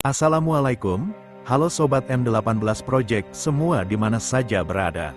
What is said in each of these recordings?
Assalamualaikum, halo Sobat M18 Project semua di mana saja berada.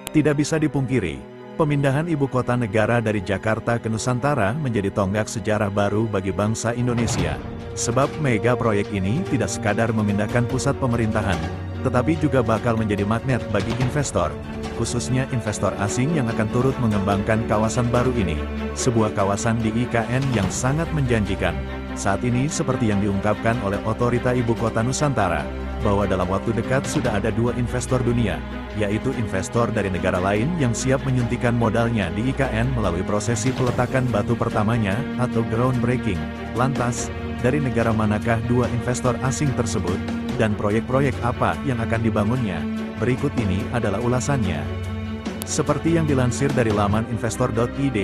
Tidak bisa dipungkiri, pemindahan ibu kota negara dari Jakarta ke Nusantara menjadi tonggak sejarah baru bagi bangsa Indonesia. Sebab mega proyek ini tidak sekadar memindahkan pusat pemerintahan, tetapi juga bakal menjadi magnet bagi investor, khususnya investor asing yang akan turut mengembangkan kawasan baru ini. Sebuah kawasan di IKN yang sangat menjanjikan. Saat ini seperti yang diungkapkan oleh Otorita Ibu Kota Nusantara, bahwa dalam waktu dekat sudah ada 2 investor dunia, yaitu investor dari negara lain yang siap menyuntikkan modalnya di IKN melalui prosesi peletakan batu pertamanya, atau groundbreaking. Lantas, dari negara manakah 2 investor asing tersebut, dan proyek-proyek apa yang akan dibangunnya? Berikut ini adalah ulasannya. Seperti yang dilansir dari laman investor.id,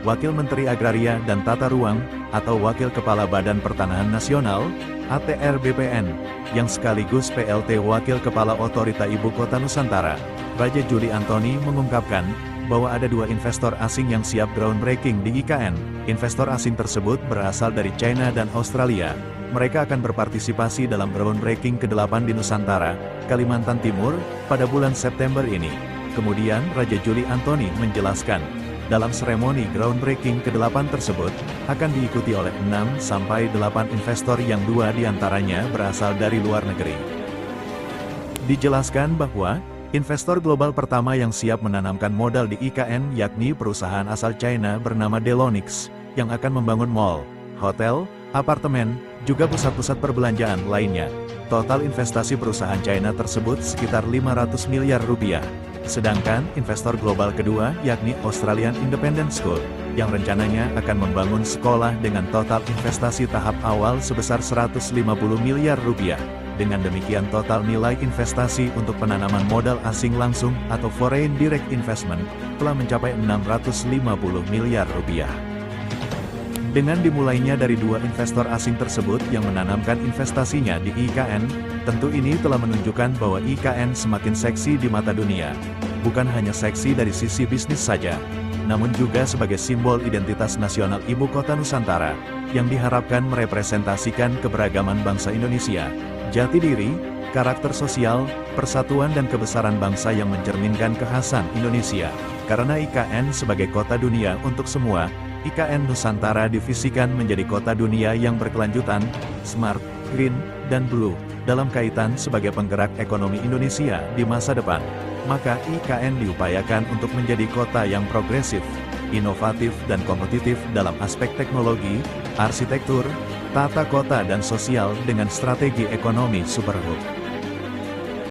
Wakil Menteri Agraria dan Tata Ruang, atau Wakil Kepala Badan Pertanahan Nasional, ATR BPN, yang sekaligus PLT Wakil Kepala Otorita Ibu Kota Nusantara, Raja Juli Antoni mengungkapkan, bahwa ada 2 investor asing yang siap groundbreaking di IKN. Investor asing tersebut berasal dari China dan Australia. Mereka akan berpartisipasi dalam groundbreaking ke-8 di Nusantara, Kalimantan Timur, pada bulan September ini. Kemudian Raja Juli Antoni menjelaskan, dalam seremoni groundbreaking ke-8 tersebut, akan diikuti oleh 6-8 investor yang 2 diantaranya berasal dari luar negeri. Dijelaskan bahwa, investor global pertama yang siap menanamkan modal di IKN yakni perusahaan asal China bernama Delonix, yang akan membangun mall, hotel, apartemen, juga pusat-pusat perbelanjaan lainnya. Total investasi perusahaan China tersebut sekitar 500 miliar rupiah. Sedangkan investor global kedua yakni Australian Independent School, yang rencananya akan membangun sekolah dengan total investasi tahap awal sebesar 150 miliar rupiah. Dengan demikian total nilai investasi untuk penanaman modal asing langsung atau foreign direct investment telah mencapai 650 miliar rupiah. Dengan dimulainya dari 2 investor asing tersebut yang menanamkan investasinya di IKN, tentu ini telah menunjukkan bahwa IKN semakin seksi di mata dunia. Bukan hanya seksi dari sisi bisnis saja, namun juga sebagai simbol identitas nasional Ibu Kota Nusantara, yang diharapkan merepresentasikan keberagaman bangsa Indonesia, jati diri, karakter sosial, persatuan dan kebesaran bangsa yang mencerminkan kekhasan Indonesia. Karena IKN sebagai kota dunia untuk semua, IKN Nusantara divisikan menjadi kota dunia yang berkelanjutan, smart, green, dan blue, dalam kaitan sebagai penggerak ekonomi Indonesia di masa depan. Maka IKN diupayakan untuk menjadi kota yang progresif, inovatif dan kompetitif dalam aspek teknologi, arsitektur, tata kota dan sosial dengan strategi ekonomi superhub.